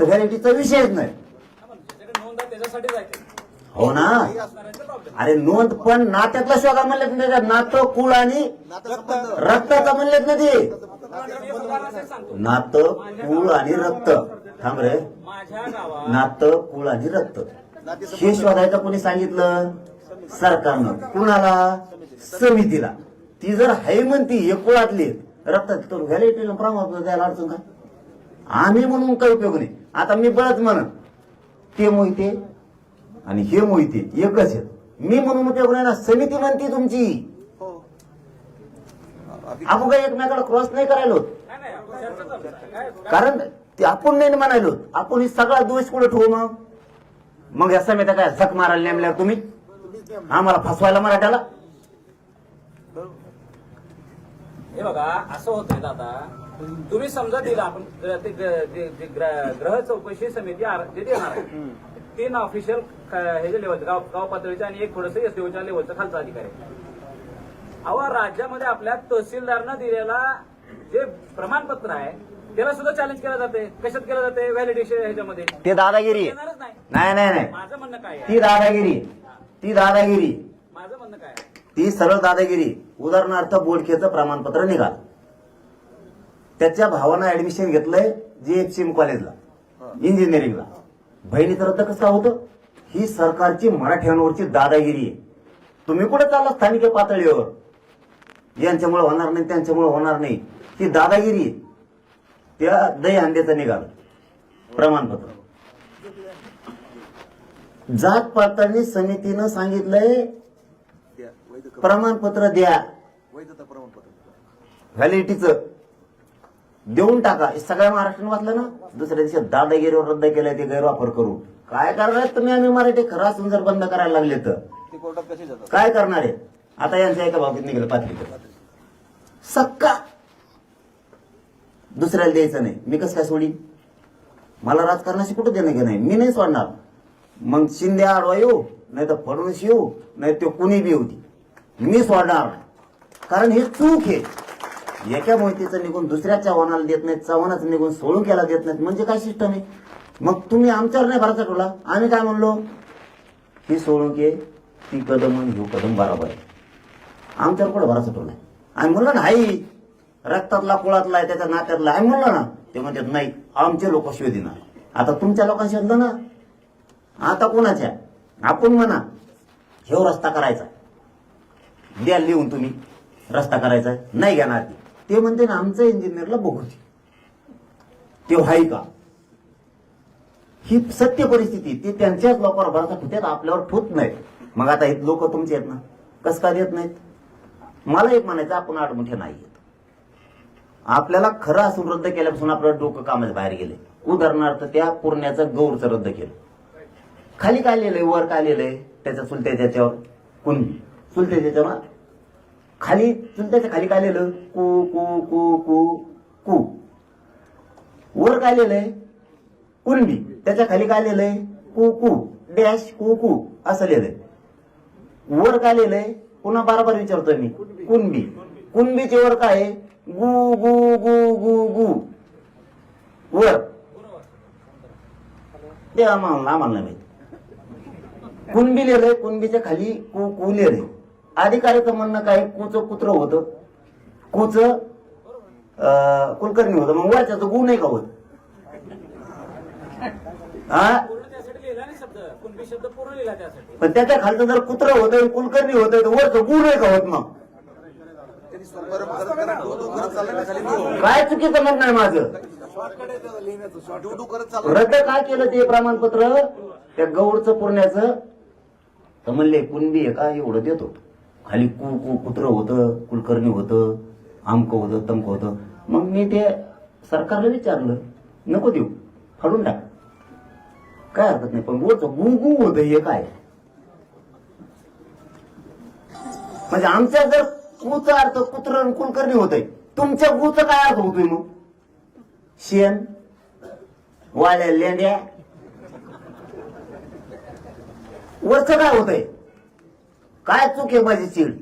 तर व्हॅलिटीचा विषयच नाही. हो ना, अरे नोंद पण नात्यातला शोधा म्हणलेत ना, त्याच्यात नातं कुळ आणि रक्ताचा म्हणलेत ना ते. नातं कुळ आणि रक्त. थांब रे, नातं कुळ आणि रक्त हे शोधायचं कोणी सांगितलं? सरकारनं. कुणाला? समितीला. ती जर हाय म्हणती हे कुळातली रक्तात, तर व्हॅलिटीला प्रमाण द्यायला अडचण काय? आम्ही म्हणून काही उपयोग नाही. आता मी बळच म्हणत ते मोहिते आणि हे मोहिते एकच आहेत, मी म्हणून उपयोग नाही ना. समिती म्हणते तुमची. आपण काही एकमेकाला क्रॉस नाही करायला होत, कारण ते आपण नाही म्हणायलो. आपण ही सगळा दोष कुठे ठेवू? मग या समित्या काय झक मारायला नेमल्यावर तुम्ही आम्हाला फसवायला मराठ्याला? हे बघा असं होतंय दादा, तुम्ही समजा दिला आपण ग्रह चौकशी समिती जे देणार आहे 3 ऑफिशियल हे लेवलचं गाव पातळीचे आणि एक थोडंसं एसडीओच्या लेवलचं खालचा अधिकारी. अहो राज्यामध्ये आपल्या तहसीलदारनं दिलेला जे प्रमाणपत्र आहे त्याला सुद्धा चॅलेंज केलं जाते. कशात केलं जाते? व्हॅलिडेशन ह्याच्यामध्ये. ते दादागिरी. नाही नाही नाही, माझं म्हणणं काय आहे? ती दादागिरी, ती दादागिरी, माझं म्हणणं काय आहे? ती सरळ दादागिरी. उदाहरणार्थ बोडखेचं प्रमाणपत्र निघाल, त्याच्या भावानं ऍडमिशन घेतलंय JFCM कॉलेजला इंजिनिअरिंगला. बहिणीचं रद्द कसं होतं? ही सरकारची मराठ्यांवरची दादागिरी आहे. तुम्ही कुठे चालला स्थानिक पातळीवर? यांच्यामुळे होणार नाही, त्यांच्यामुळे होणार नाही, ही दादागिरी आहे. त्या दही अंड्याचं निघालं प्रमाणपत्र. जात पडताळणी समितीनं सांगितलंय प्रमाणपत्र द्या, व्हॅलिडिटीचं देऊन टाका. हे सगळ्या महाराष्ट्राने वाचलं ना. दुसऱ्या दिवशी दादागिरीवर रद्द केलाय ते गैरवापर करून. काय करणार तुम्ही? आम्ही मराठी खरं असून जर बंद करायला लागले तर काय करणार आहे? आता यांच्या एका बाबतीत निघालं पातळीकडे सक्का दुसऱ्याला द्यायचं नाही. मी कसं काय सोडीन? मला राजकारणाशी कुठं देणं घेणं नाही, मी नाही सोडणार. मग शिंदे आडवा येऊ, नाही तर फडणवीस येऊ, नाही तो कुणी बी होती, मी सोडणार. कारण हे चूक आहे. एका मोहितीचं निघून दुसऱ्या चव्हाणाला देत नाहीत, चव्हाणाचं निघून सोळुंक्याला देत नाहीत, म्हणजे काय सिस्टम आहे? मग तुम्ही आमच्यावर नाही भरोसा ठेवला. आम्ही काय म्हणलो? ही सोळुंके, ती कदम आणि ह्यो कदम बरोबर आहे. आमच्यावर कुठं भरोसा ठेवलाय? आम्ही म्हणलो ना आई रक्तातला कुळातला आहे, त्याच्या नात्यातला आहे म्हणलं ना. ते म्हणतात नाही आमचे लोक शिव देणार. आता तुमच्या लोकांशी शोधलं ना. आता कोणाच्या? आपण म्हणा ह्यो रस्ता करायचा, द्या लिहून तुम्ही रस्ता करायचा, नाही घेणार. ते म्हणते ना आमचं इंजिनियरला बघू ते हाय का? ही सत्य परिस्थिती. ते त्यांच्याच लोकांवर भरोसा ठेवतात, आपल्यावर ठेवत नाहीत. मग आता हे लोक तुमचे आहेत ना, कस का देत नाहीत? मला एक म्हणायचं, आपण आडमुठे नाही आहेत. आपल्याला खरं असून रद्द केल्यापासून आपलं डोकं कामाच्या बाहेर गेले. उदाहरणार्थ त्या पुरण्याचं गौरचं रद्द केलं. खाली काय लिहिलंय, वर काय लिहिलंय? त्याच्या चुलत्याच्या याच्यावर कुणबी, चुलत्याच्या याच्यावर खाली, चुलत्याच्या खाली काय लिहिलं? कु कु कु कु कु. वर काय लिहिलंय? कुणबी. त्याच्या खाली काय लिहिलंय? कु कु डॅश कु कु असं लिहिलंय. वर काय लिहिलंय? पुन्हा बारबार विचारतोय मी. कुणबी. कुणबीच्या वर काय? गु गु गु गु गु. वर ते आम्हाला नाही माहिती. कुणबी लिहिलंय, कुणबीच्या खाली कु कु लिहिलंय. अधिकाऱ्याचं म्हणणं काय? कुचं कुत्र होतं, कुच कुलकर्णी होतं. मग वरच्याचं गु नाही का होत? पण त्याच्या खालचं जर कुत्र होतं कुलकर्णी होतं तर वरचं गु नाही का होत? मग काय चुकीचं मत नाही माझं. रद्द काय केलं ते प्रमाणपत्र त्या गौरचं पुरण्याचं? तर म्हणले कुणबी आहे का एवढं देतो, खाली कु कु कुत्र होतं, कुलकर्णी होतं, आमकं होतं, तमकं होतं. मग मी ते सरकारला विचारलं, नको देऊ, फाडून टाक, काय हरकत नाही. पण वरचं गु गु होतं हे काय? म्हणजे आमच्या जर कुचा अर्थ कुत्र कुलकर्णी होतंय, तुमच्या गुचा काय अर्थ होतोय? मग शेण वाल्या लेंड्या वरचं काय होतंय? काय चूक आहे माझी? चीड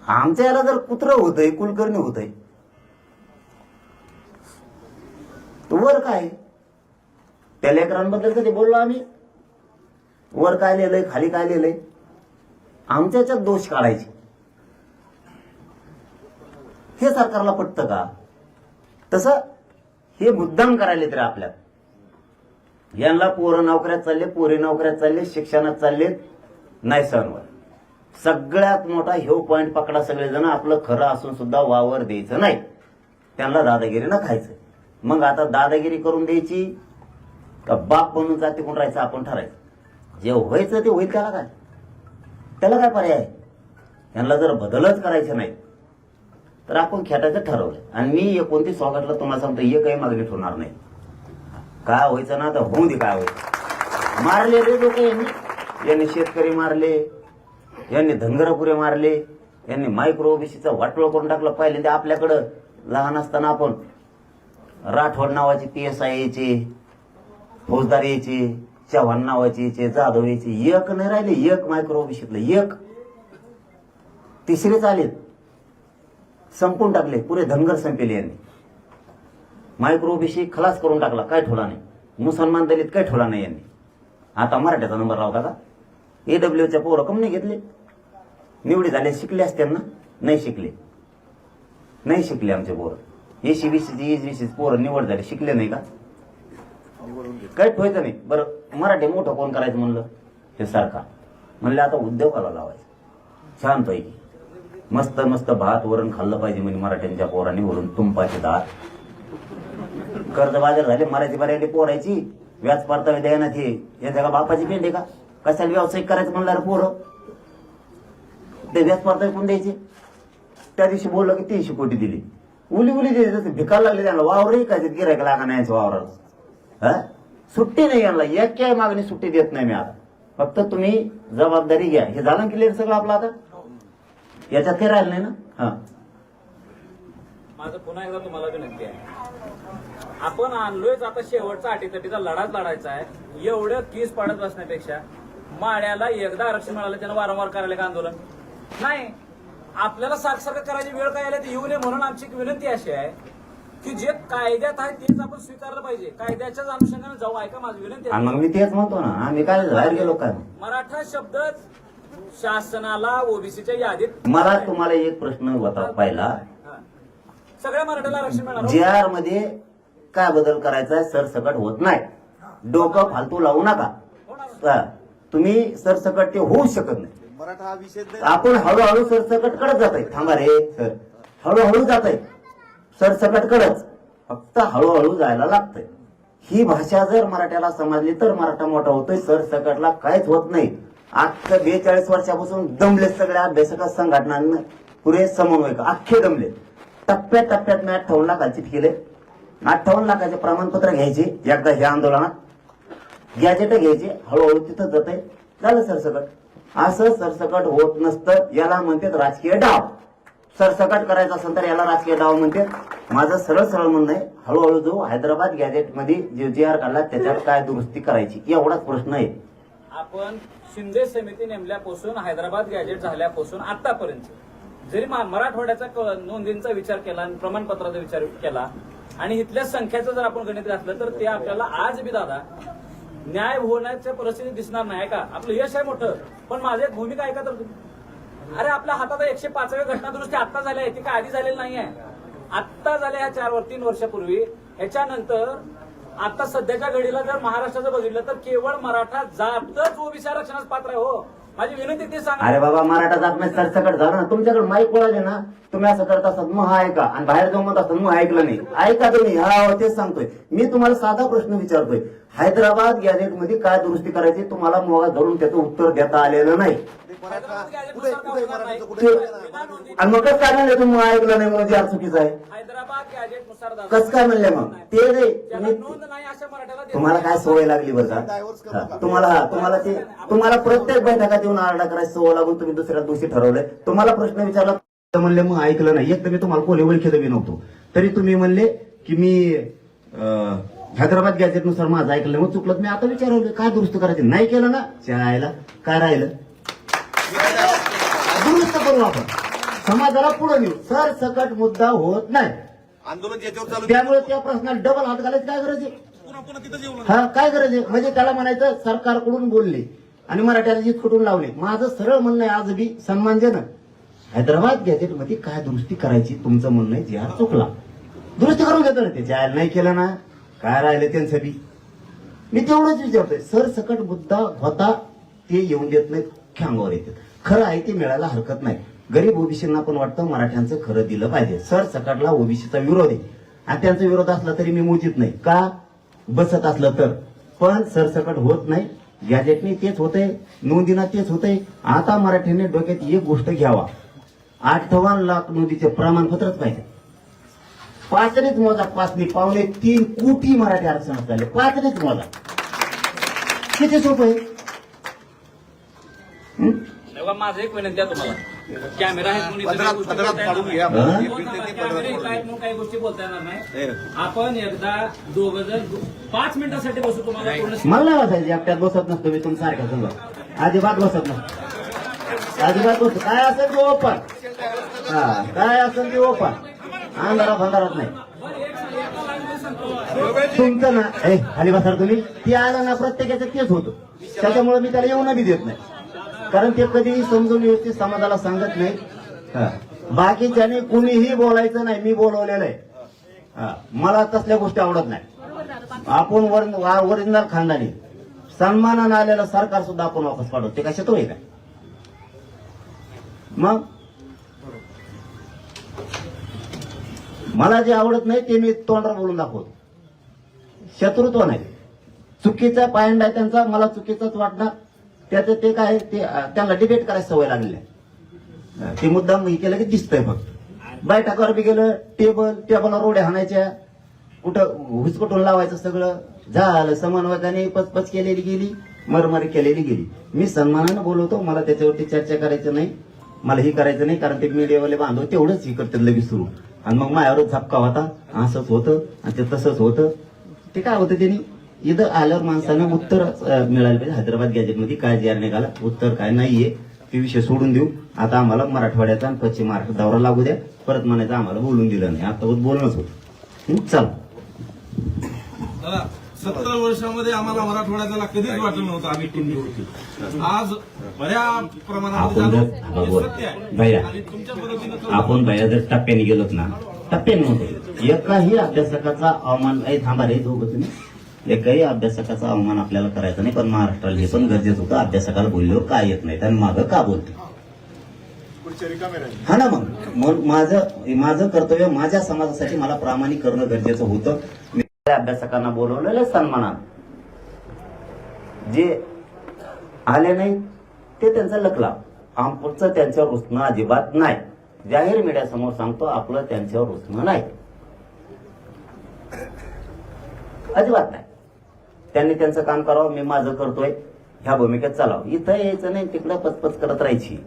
आमच्या याला जर कुत्र होतंय, कुलकर्णी होतंय, तर वर काय त्या लेकरांबद्दल कधी बोललो आम्ही? वर काय लिहिलंय, खाली काय लिहिलंय, आमच्याच्यात दोष काढायचे. हे सरकारला पटतं का? तसं हे मुद्दाम करायले तरी आपल्यात. यांना पोरं नोकऱ्यात चालले, पोरी नोकऱ्यात चालले, शिक्षणात चालले, नाही सहनवर. सगळ्यात मोठा ह्यो पॉइंट पकडा सगळेजण, आपलं खरं असून सुद्धा वावर द्यायचं नाही, त्यांना दादागिरीनं खायचं. मग आता दादागिरी करून द्यायची का बाप बनून जाती कोण राहायचं आपण ठरायचं. जे व्हायचं ते होईल, त्याला काय पर्याय आहे? यांना जर बदलच करायचे नाही तर आपण खेटायचं ठरवलं. आणि मी 29 ऑगस्टला तुम्हाला सांगतो, एकही मागणी ठेवणार नाही. काय व्हायचं ना तर होऊ दे, काय व्हायचं. मारले रे लोक यांनी शेतकरी मारले, यांनी धनगरपुरे मारले, यांनी मायक्रो ओबीसीचा वाटोळ करून टाकलं. पहिल्यांदा आपल्याकडं लहान असताना आपण राठोड नावाचे PSI यायचे, फौजदार यायचे, चव्हाण नावाचे यायचे, जाधव यायचे. एक नाही राहिले, एक मायक्रो ओबीसीतलं एक. तिसरेच आलेत, संपून टाकले, पुरे धनगर संपेले यांनी. मायक्रो ओबीसी खलास करून टाकला, काय ठेवला नाही. मुसलमान दलित काय ठेवला नाही यांनी. आता मराठ्याचा नंबर लावता का? AWच्या पोरं कम नाही घेतले? निवडी झाले, शिकले असते ना? नाही शिकले आमचे पोरं. SC-BC पोरं निवड झाले, शिकले नाही का? काय ठेवायचं नाही. बरं मराठी मोठं कोण करायचं म्हणलं? हे सरकार म्हणलं आता उद्योगाला लावायचं. छानपैकी मस्त मस्त भात वरण खाल्लं पाहिजे म्हणजे मराठ्यांच्या पोरांनी, वरून तुंपाचे दात. कर्ज बाजार झाले, मराठी बऱ्याली पोरायची, व्याज परतावे द्यायना. ते या जगा बापाची पेंड आहे का? कशाला व्यावसायिक करायचं म्हणलं पोरं? ते व्याज परतावे कोण द्यायचे? त्या दिवशी बोललं की 300 कोटी दिली, उली दिली, भिकायला लागले त्यांना. वावरही काय गिरायक लागा नाही वावराला. सुट्टी नाही यांना, एक काय मागणी सुट्टी देत नाही मी आता. फक्त तुम्ही जबाबदारी घ्या. हे झालं क्लिअर सगळं आपलं आता? याच्यात काही राहिलं नाही ना? हा, माझं पुन्हा एकदा तुम्हाला विनंती आहे, आपण आणलोयच आता शेवटचा अटीतटीचा लढाच लढायचा आहे. एवढं केस पाडत बसण्यापेक्षा माड्याला एकदा आरक्षण मिळालं, त्यानं वारंवार करायला का आंदोलन नाही? आपल्याला सारखं करायची वेळ काय आली ती येऊ नये, म्हणून आमची एक विनंती अशी आहे की जे कायद्यात आहे तेच आपण स्वीकारलं पाहिजे. कायद्याच्याच अनुषंगाने जाऊ. ऐका माझी विनंती आहे. मग मी तेच म्हणतो ना, आम्ही काय बाहेर गेलो काय? मराठा शब्द शासनाला ओबीसीच्या यादीत. मला तुम्हाला एक प्रश्न होता पहिला, सगळ्या मराठ्याला आरक्षण मिळणार. JR मध्ये काय बदल करायचा? सरसकट होत नाही, डोकं फालतू लावू नका. तुम्ही सरसकट ते होऊ शकत नाही. मराठा हा विषय आपण हळूहळू सरसकट कडत जात आहे. थांबा रे सर, हळूहळू जात आहे सरसकट कडच, फक्त हळूहळू जायला लागतंय. ही भाषा जर मराठ्याला समजली तर मराठा मोठा होतोय. सरसकटला काहीच होत नाही. आता 42 वर्षापासून दमले सगळ्या अभ्यासक संघटनांना, पुरे समन्वयक अख्खे दमले. टप्प्याटप्प्यात मी 58 लाख चिट केले. 58 लाखाचे प्रमाणपत्र घ्यायचे एकदा ह्या आंदोलनात, गॅजेट घ्यायचे, हळूहळू तिथं जात आहे. झालं सरसकट. असं सरसकट होत नसतं. याला म्हणतात राजकीय डाव. सरसकट करायचं असेल तर याला राजकीय डाव म्हणतात. माझं सरळ म्हणणं आहे, हळूहळू जो हैदराबाद गॅजेट मध्ये जे JR काढला त्याच्यात काय दुरुस्ती करायची, एवढाच प्रश्न आहे. आपण शिंदे समिती नेमल्यापासून, हैदराबाद गॅजेट झाल्यापासून आतापर्यंत जरी मराठवाड्याचा नोंदींचा विचार केला आणि प्रमाणपत्राचा विचार केला आणि इथल्या संख्याचं जर आपण गणित घातलं तर ते आपल्याला आज बी दादा न्याय होण्याच्या परिस्थिती दिसणार नाही का? आपलं यश आहे मोठं, पण माझी एक भूमिका ऐका तर. अरे आपल्या हातात 105वी घटना दुरुस्ती आत्ता झाली आहे, ती काय आधी झालेली नाहीये. आत्ता झाल्या ह्या 3 वर्षापूर्वी. ह्याच्यानंतर आता सध्याच्या घडीला जर महाराष्ट्राचं बघितलं तर केवळ मराठा जातच ओबीसी आरक्षणास पात्र आहे. हो, माझी विनंती ते सांगा. अरे बाबा, मराठा जात नाही सरसकट झालं ना. तुमच्याकडे माईक वळाले ना, तुम्ही असं करत असतात मग हा ऐका, आणि बाहेर जाऊन म्हणत असतात मग ऐकलं नाही. ऐका तुम्ही. हा, तेच सांगतोय मी तुम्हाला. साधा प्रश्न विचारतोय, हैदराबाद गॅजेट मध्ये काय दुरुस्ती करायची, तुम्हाला मोगा धरून त्याचं उत्तर देता आलेलं नाही. आणि मग कसं काय म्हणलं तुम्ही ऐकलं नाही म्हणून JR चुकीचं आहे? हैदराबाद गॅजेटनुसार कसं काय म्हणले मग ते नाही? नोंद नाही अशा मराठ्याला तुम्हाला काय सवय लागली बरं का? तुम्हाला प्रत्येक बैठकात येऊन आरडा करायची सवय लागून तुम्ही दुसऱ्या दिवशी ठरवलंय. तुम्हाला प्रश्न विचारला म्हणले मग ऐकलं नाही. एक तर मी तुम्हाला कोणी ओळखीचं बी नव्हतो, तरी तुम्ही म्हणले की मी हैदराबाद गॅजेटनुसार माझं ऐकलं, मग चुकलं. मी आता विचारवलं काय दुरुस्त करायचं, नाही केलं ना, चायला काय राहिलं? दुरुस्त करू आपण, समाजाला पुढे नेऊ. सरसकट मुद्दा होत नाही. आंदोलन ज्याच्यावर चालू त्यामुळे त्या प्रश्नाला डबल हात घालायची काय गरज आहे? पुन्हा तिथं जेवलं हा काय गरज आहे? म्हणजे त्याला म्हणायचं सरकारकडून बोलले आणि मराठ्याला जिथकुटून लावले. माझं सरळ म्हणणं आहे आज बी सन्मानजनक, हैदराबाद गॅजेटमध्ये काय दुरुस्ती करायची तुमचं म्हणणं आहे, जे हा चुकला दुरुस्ती करून घेतो ना, ते जायला नाही केलं ना, काय राहिलं त्यांचं बी. मी तेवढंच विचारतोय, सरसकट मुद्दा होता ते येऊन देत नाहीत, अंगावर येतात. खरं आहे ते मिळायला हरकत नाही. गरीब ओबीसींना पण वाटतं मराठ्यांचं खरं दिलं पाहिजे. सरसकटला ओबीसीचा विरोध आहे आणि त्यांचा विरोध असला तरी मी मोजीत नाही का, बसत असलं तर. पण सरसकट होत नाही, गॅजेटने तेच होतंय, नोंदीना तेच होतंय. आता मराठ्यांनी डोक्यात एक गोष्ट घ्यावा, 58 लाख नोंदीचे प्रमाणपत्रच पाहिजे. पाचरीच मोजा, 5.3 कोटी मराठी आरक्षणात झाले, पाचरीच मोजा. किती सोपं आहे. तेव्हा माझं एक विनंती आहे तुम्हाला, कॅमेरा आहेत म्हणून इथे काही गोष्टी पदरात बोलता काढून येणार घ्या. नाही. हे फिरते ते कॅमेरे पदरात इथे काढून आहेत म्हणून काही गोष्टी बोलता येणार नाही. घ्या. आपण एकदा दोघं जण 5 मिनिटासाठी बसू, तुम्हाला पूर्ण मला नाही वाटायचं एकट्यात बसत नसतो मी तुमच्यासारख्या समजा, अजिबात बसत नसतो, अजिबात बसतो. काय असेल ते ओपन, हा काय असेल ते ओपन, अंधारात अंधारात नाही. तुमचं ना खाली बसार तुम्ही, ते आलं ना प्रत्येकाचं तेच होतं, त्याच्यामुळे मी त्याला येऊन बी देत नाही, कारण ते कधीही समजून व्यवस्थित समाजाला सांगत नाही. बाकीच्याने कुणीही बोलायचं नाही, मी बोलवलेलं आहे. मला तसल्या गोष्टी आवडत नाही. आपण ओरिजिनल खानदानी सन्मानानं आलेलं सरकार सुद्धा आपण वापस पाडतो, ते कशात होय काय. मग मला जे आवडत नाही ते मी तोंडावर बोलून दाखवतो. शत्रुत्व नाही, चुकीचा पायंडा आहे त्यांचा, मला चुकीचाच वाटणार. त्याचं ते काय, ते त्यांना डिबेट करायची सवय लागली आहे. ते मुद्दाम हे केलं की दिसतंय फक्त. बैठकावर बी गेलं, टेबलवर रोड्या हाणायच्या, कुठं हुसकटून लावायचं, सगळं झालं. समन्वयकाने पचपच केलेली गेली, मरमरी केलेली गेली. मी सन्मानानं बोलवतो, मला त्याच्यावरती चर्चा करायचं नाही, मला ही करायचं नाही, कारण ते मीडियावाले बांधव तेवढंच ही करतात लगेच सुरू. आणि मग माझ्यावरच झपका होता, असंच होतं आणि ते तसंच होतं. ते काय होतं, त्यांनी इथं आल्यावर माणसानं उत्तर मिळालं पाहिजे. हैदराबाद गॅजेटमध्ये काय जी आर निघाला, उत्तर काय नाहीये, ते विषय सोडून देऊ. आता आम्हाला मराठवाड्याचा आणि पश्चिम महाराष्ट्र दौरा लागू द्या. परत म्हणायचं आम्हाला बोलून दिलं नाही, आता बोलणंच होतं. चल 70 वर्षामध्ये आम्हाला मराठवाड्याला कधीच वाटलं नव्हतं आम्ही टिंबी होती. आज बऱ्या प्रमाणामध्ये आपण झालो. जर हे बोल सत्य आहे. भैया, आणि तुमच्या पद्धतीनं आपण भैया जर टप्प्याने गेलोत ना, टप्प्याने नव्हतं. एकाही अभ्यासकाचा अवमान, थांबा रे दोघं तुम्ही, एकाही अभ्यासकाचा अवमान आपल्याला करायचा नाही. पण महाराष्ट्राला हे पण गरजेचं होतं, अभ्यासकाला बोलल्यावर काय येत नाही आणि मागं का बोलते. हा ना, मग माझं कर्तव्य माझ्या समाजासाठी मला प्रामाणिक करणं गरजेचं होतं. मी अभ्यासकांना बोलवलेलं सन्मानात, जे आले नाही ते त्यांचा लकला. आमचं त्यांच्यावर रुसणं अजिबात नाही. जाहीर मीडिया समोर सांगतो, आपलं त्यांच्यावर रुसणं नाही, अजिबात नाही. त्यांनी त्यांचं काम करावं, मी माझं करतोय, ह्या भूमिकेत चालावं. इथं यायचं नाही, तिकडं पचपच करत राहायची.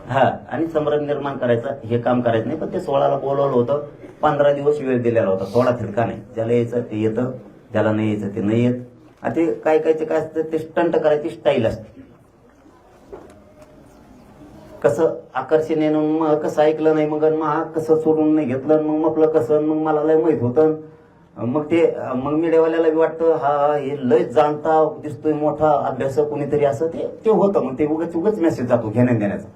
हा, आणि संभ्रम निर्माण करायचा, हे काम करायचं नाही. पण ते 16ला बोलवलं होतं, 15 दिवस वेळ दिलेला होता. थोडा थिरका नाही, ज्याला यायचं ते येतं, ज्याला नाही यायचं ते नाही येत. आणि ते काय काय असतं, ते स्टंट करायची स्टाईल असते. कसं आकर्षणेनं मग कसं ऐकलं नाही, मग कसं सोडून नाही घेतलं, मग म्हटलं कसं, मग मला लय माहित होतं. मग मीडियावाल्याला बी वाटतं हा हे लय जाणता दिसतोय, मोठा अभ्यासक कोणीतरी, असं ते होतं. मग ते उगाच मेसेज जातो घेण्यात देण्याचा.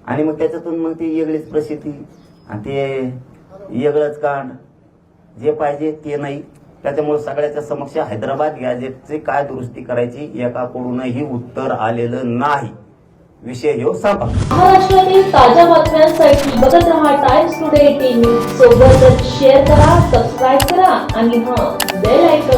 आणि मग त्याच्यातून मग ती वेगळीच प्रसिद्धी आणि ते वेगळंच कांड, जे पाहिजे ते नाही. त्याच्यामुळे सगळ्याच्या समक्ष हैदराबाद गॅजेटची काय दुरुस्ती करायची एकाकडूनही उत्तर आलेलं नाही. विषय ह्यो संपला. महाराष्ट्रातील ताज्या बातम्यांसाठी बघत रहा टाइम्स टुडे टीव्ही. सोबतच शेअर करा, सबस्क्राईब करा आणि बेल आयकॉन